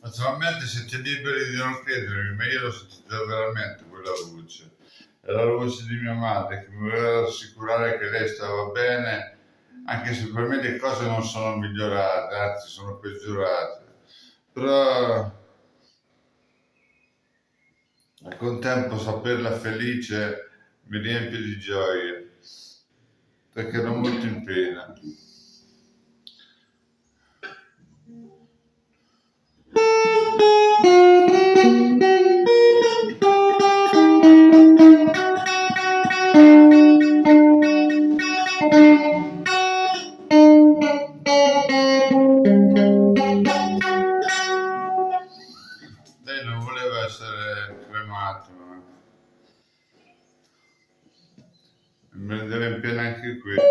Naturalmente siete liberi di non credermi, ma io l'ho sentita veramente quella voce. È la voce di mia madre che mi voleva rassicurare che lei stava bene, anche se per me le cose non sono migliorate, anzi sono peggiorate. Però al contempo saperla felice mi riempie di gioia, perché ero molto in pena. Lei non voleva essere cremato, ma mi rendeva in pena anche questo.